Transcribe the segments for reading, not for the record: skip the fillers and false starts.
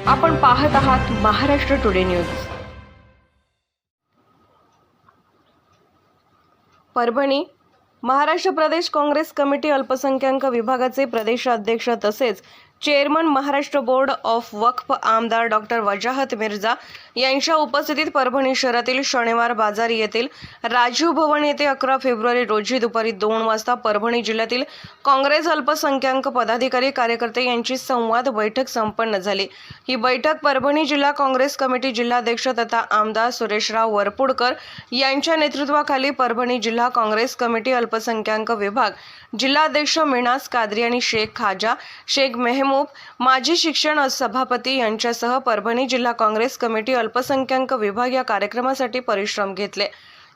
आपण पाहत आहात महाराष्ट्र टुडे न्यूज। परभणी महाराष्ट्र प्रदेश काँग्रेस कमिटी अल्पसंख्याक विभागाचे प्रदेशाध्यक्ष तसेच चेअरमन महाराष्ट्र बोर्ड ऑफ वक्फ आमदार डॉक्टर वजाहत मिर्झा यांच्या उपस्थितीत परभणी शहरातील शनिवार बाजार येथील राजीव भवन येथे 11 फेब्रुवारी रोजी दुपारी 2 वाजता परभणी जिल्ह्यातील काँग्रेस अल्पसंख्याक पदाधिकारी कार्यकर्ते यांची संवाद बैठक संपन्न झाली। ही बैठक परभणी जिल्हा काँग्रेस कमिटी जिल्हाध्यक्ष तथा आमदार सुरेशराव वरपुडकर यांच्या नेतृत्वाखाली परभणी जिल्हा काँग्रेस कमिटी अल्पसंख्याक विभाग जिल्हाध्यक्ष मिनाज कादरी आणि शेख खाजा शेख मेहमूद माजी शिक्षण सभापती यांच्यासह परभणी जिल्हा काँग्रेस कमिटी अल्पसंख्याक विभाग या कार्यक्रमासाठी परिश्रम घेतले।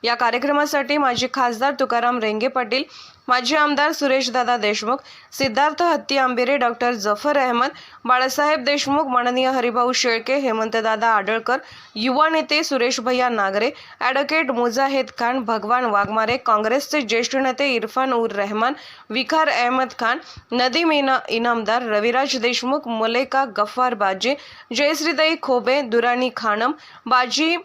या कार्यक्रमासाठी माजी खासदार तुकाराम रेंगे पाटील, माजी आमदार सुरेशदादा देशमुख, सिद्धार्थ हत्ती आंबेरे, डॉक्टर जफर अहमद, बाळासाहेब देशमुख, माननीय हरिभाऊ शेळके, हेमंतदादा आडळकर, युवा नेते सुरेश भैया नागरे, ॲडव्होकेट मुजाहिद खान, भगवान वाघमारे, काँग्रेसचे ज्येष्ठ नेते इरफान उर रहमान, विखार अहमद खान, नदीम इनामदार, रविराज देशमुख, मलेका गफ्फार बाजी, जयश्रीताई खोबे, दुरानी खानम, बाजी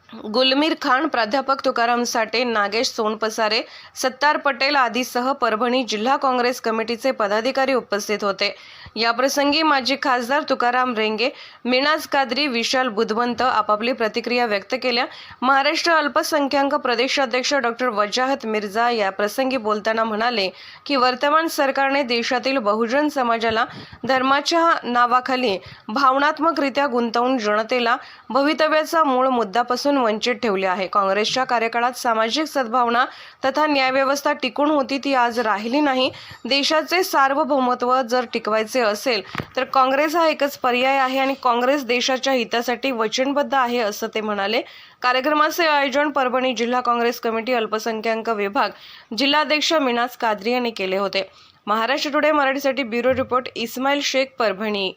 गुलमीर खान, प्राध्यापक तुकाराम साठे, नागेश सोनपसारे, सत्तार पटेल आदीसह परभणी जिल्हा काँग्रेस कमिटीचे पदाधिकारी उपस्थित होते। या प्रसंगी माजी खासदार तुकाराम रेंगे, मिनाज कादरी, विशाल बुधवंत आपापली प्रतिक्रिया व्यक्त केल्या। महाराष्ट्र अल्पसंख्याक प्रदेशाध्यक्ष डॉक्टर वजाहत मिर्झा या प्रसंगी बोलताना म्हणाले की वर्तमान सरकारने देशातील बहुजन समाजाला धर्माच्या नावाखाली भावनात्मकरित्या गुंतवून जनतेला भवितव्याचा मूळ मुद्द्यापासून वंचित ठेवले आहे। काँग्रेसच्या कार्यकाळात सामाजिक सद्भावना तथा न्यायव्यवस्था टिकून होती, ती आज राहिली नाही। देशाचे सार्वभौमत्व जर टिकवायचे असेल तर काँग्रेस हा एकच पर्याय आहे आणि काँग्रेस देशाच्या हितासाठी वचनबद्ध आहे असं ते म्हणाले। कार्यक्रमाचे आयोजन परभणी जिल्हा काँग्रेस कमिटी अल्पसंख्याक विभाग जिल्हाध्यक्ष मिनाज कादरी यांनी केले होते। महाराष्ट्र टुडे मराठीसाठी ब्युरो रिपोर्ट इस्माइल शेख, परभणी।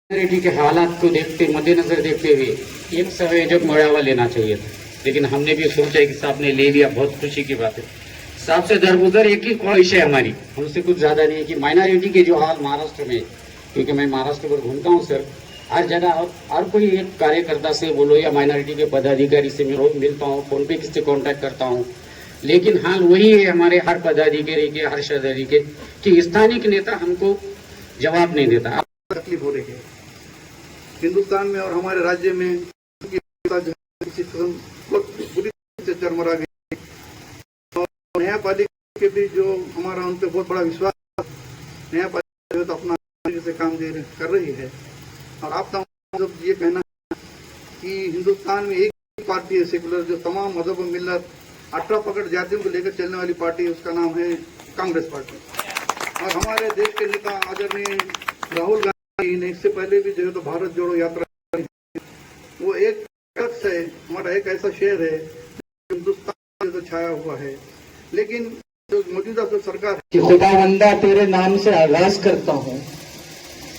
के हालात को देखते मद्देनजर देखते हुए एक संयोजक बढ़ावा लेना चाहिए था, लेकिन हमने भी सोचा कि साहब ने ले लिया, बहुत खुशी की बात है। साहब से दरगुजर एक ही ख्वाहिश है हमारी, हमसे कुछ ज्यादा नहीं है कि माइनॉरिटी के जो हाल महाराष्ट्र में, क्योंकि मैं महाराष्ट्र पर घूमता हूँ सर, हर जगह हर कोई एक कार्यकर्ता से बोलो या माइनॉरिटी के पदाधिकारी से मिलता हूँ, फोन पे किसी कांटेक्ट करता हूँ, लेकिन हाल वही है हमारे हर पदाधिकारी के, हर शहरी के, कि स्थानीय नेता हमको जवाब नहीं देता। तकलीफ हो रही है हिंदुस्तान में और हमारे राज्य में बुरी से चरमरा गई, और न्यायपालिका के भी जो हमारा उन पर बहुत बड़ा विश्वास, न्यायपालिका तो अपना से काम कर रही है। और आप तमाम ये कहना कि हिंदुस्तान में एक पार्टी है सेकुलर, जो तमाम मजहब मिलत 18 पकड़ जातियों को लेकर चलने वाली पार्टी, उसका नाम है कांग्रेस पार्टी। और हमारे देश के नेता आदरणीय राहुल गांधी ने इससे पहले भी जो है तो भारत जोड़ो यात्रा, वो एक शख्स है, हमारा एक ऐसा शहर है हिंदुस्तान में तो छाया हुआ है। लेकिन जो मौजूदा जो सरकार है, खुदावंदा तेरे नाम से आगाज करता हूँ,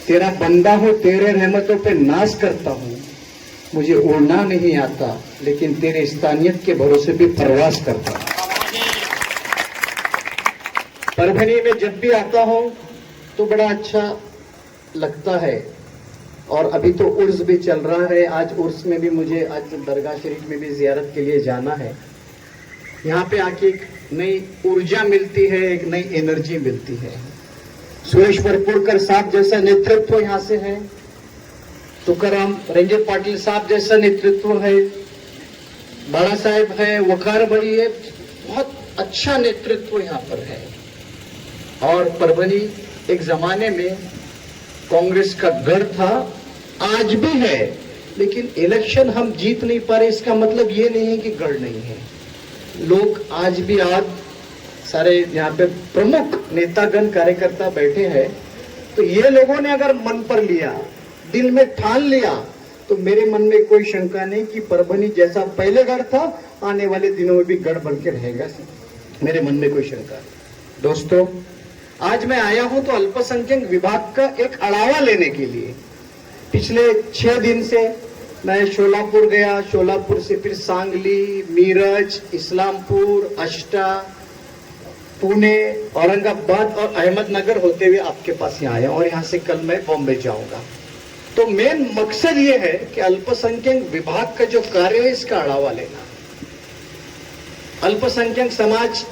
तेरा बंदा हो, तेरे रहमतों पे नाज करता हूँ, मुझे उड़ना नहीं आता लेकिन तेरे स्थानीयत के भरोसे पे प्रवास करता हूँ। परभणी में जब भी आता हूँ तो बड़ा अच्छा लगता है, और अभी तो उर्स भी चल रहा है। आज उर्स में भी मुझे आज दरगाह शरीफ में भी जियारत के लिए जाना है। यहाँ पे आके एक नई ऊर्जा मिलती है, एक नई एनर्जी मिलती है। सुरेश वरपुड़कर साहब जैसा नेतृत्व यहाँ से है, तुकाराम रेंगे पाटिल साहब जैसा नेतृत्व है, बाला साहेब है, वकार भाई है, बहुत अच्छा नेतृत्व यहाँ पर है। और परभणी एक जमाने में कांग्रेस का गढ़ था, आज भी है, लेकिन इलेक्शन हम जीत नहीं पा रहे, इसका मतलब ये नहीं है कि गढ़ नहीं है। लोग आज भी सारे यहाँ पे प्रमुख नेतागण कार्यकर्ता बैठे हैं, तो ये लोगों ने अगर मन पर लिया, दिल में ठान लिया, तो मेरे मन में कोई शंका नहीं कि परभणी जैसा पहले गढ़ था, आने वाले दिनों में भी गढ़ बन के रहेगा। मेरे मन में कोई शंका नहीं। दोस्तों, आज मैं आया हूं तो अल्पसंख्यक विभाग का एक अढ़ावा लेने के लिए। पिछले 6 दिन से मैं शोलापुर गया, शोलापुर से फिर सांगली, मीरज, इस्लामपुर, अष्टा, पुणे, औरंगाबाद और अहमदनगर होते हुए आपके पास यहाँ आया, और यहाँ से कल मैं बॉम्बे जाऊंगा। तो मेन मकसद ये है कि अल्पसंख्यक विभाग का जो कार्य है इसका आढ़ावा लेना। अल्पसंख्यक समाज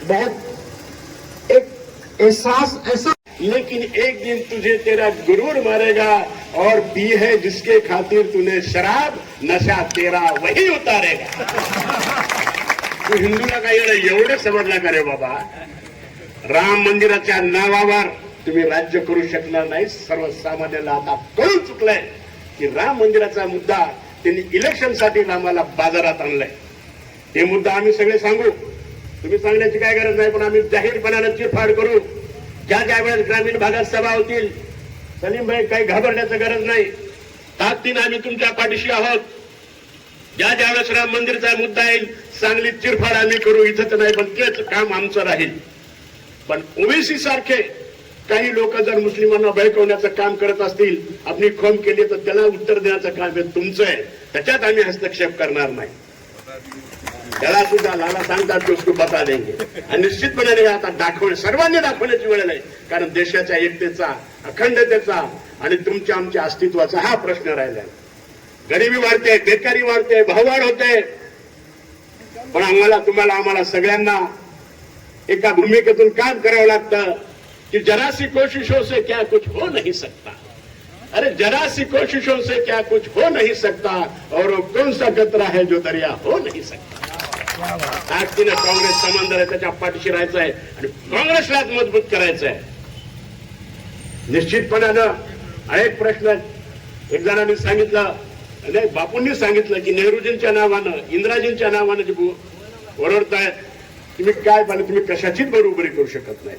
बहुत एक एहसास ऐसा, लेकिन एक दिन तुझे तेरा गुरूर मारेगा और पी है जिसके खातिर तूने शराब, नशा तेरा वही उतारेगा। तू हिंदूला काही एवढं समजला का रे बाबा? राम मंदिराच्या नावावर तुम्ही राज्य करू शकणार नाही. सर्वसामान्याला आता कळून चुकलंय की राम मंदिराचा मुद्दा त्यांनी इलेक्शनसाठी आम्हाला बाजारात आणलाय. हे मुद्दा आम्ही सगळे सांगू, तुम्ही सांगण्याची काय गरज नाही, पण आम्ही जाहीरपणाने चिरफाड करू. ज्या वेळेस ग्रामीण भागात सभा होतील, सलीमभाई काही घाबरण्याची गरज नाही, ताकदीने आम्ही तुमच्या पाठीशी आहोत. ज्या वेळेस राम मंदिरचा मुद्दा येईल, चांगली चिरफाड आम्ही करू. इथंच नाही, पण तेच काम आमचं राहील. पण ओबीसी सारखे काही लोक जर मुस्लिमांना भडकवण्याचं काम करत असतील, आपली खोम केली, तर त्याला उत्तर देण्याचं काम हे तुमचं आहे. त्याच्यात आम्ही हस्तक्षेप करणार नाही. त्याला सुद्धा लाला सांगतात की उसको बता देंगे. आणि निश्चितपणे आता सर्वांनी दाखवण्याची वेळ नाही, कारण देशाच्या एकतेचा, अखंडतेचा आणि तुमच्या आमच्या अस्तित्वाचा हा प्रश्न राहिला. गरिबी वाढते, बेकारी वाढते, भाववाढ होते, पण आम्हाला सगळ्यांना एका भूमिकेतून काम करावं लागतं कि जरा सी कोशिशों से क्या कुछ हो नहीं सकता. अरे जरा सी कोशिशों से क्या कुछ हो नहीं सकता, और वो कौन सा कतरा है जो दरिया हो नहीं सकता. ताकदीने काँग्रेस समांतर आहे, त्याच्या पाठीशी राहायचं आहे आणि काँग्रेसलाच मजबूत करायचं आहे. निश्चितपणानं अनेक प्रश्न एक जणांनी सांगितलं, नाही बापूंनी सांगितलं की नेहरूजींच्या नावानं, इंदिराजींच्या नावानं जे ओरडतायत, तुम्ही काय पाहिलं, तुम्ही कशाचीच बरोबरी करू शकत नाही.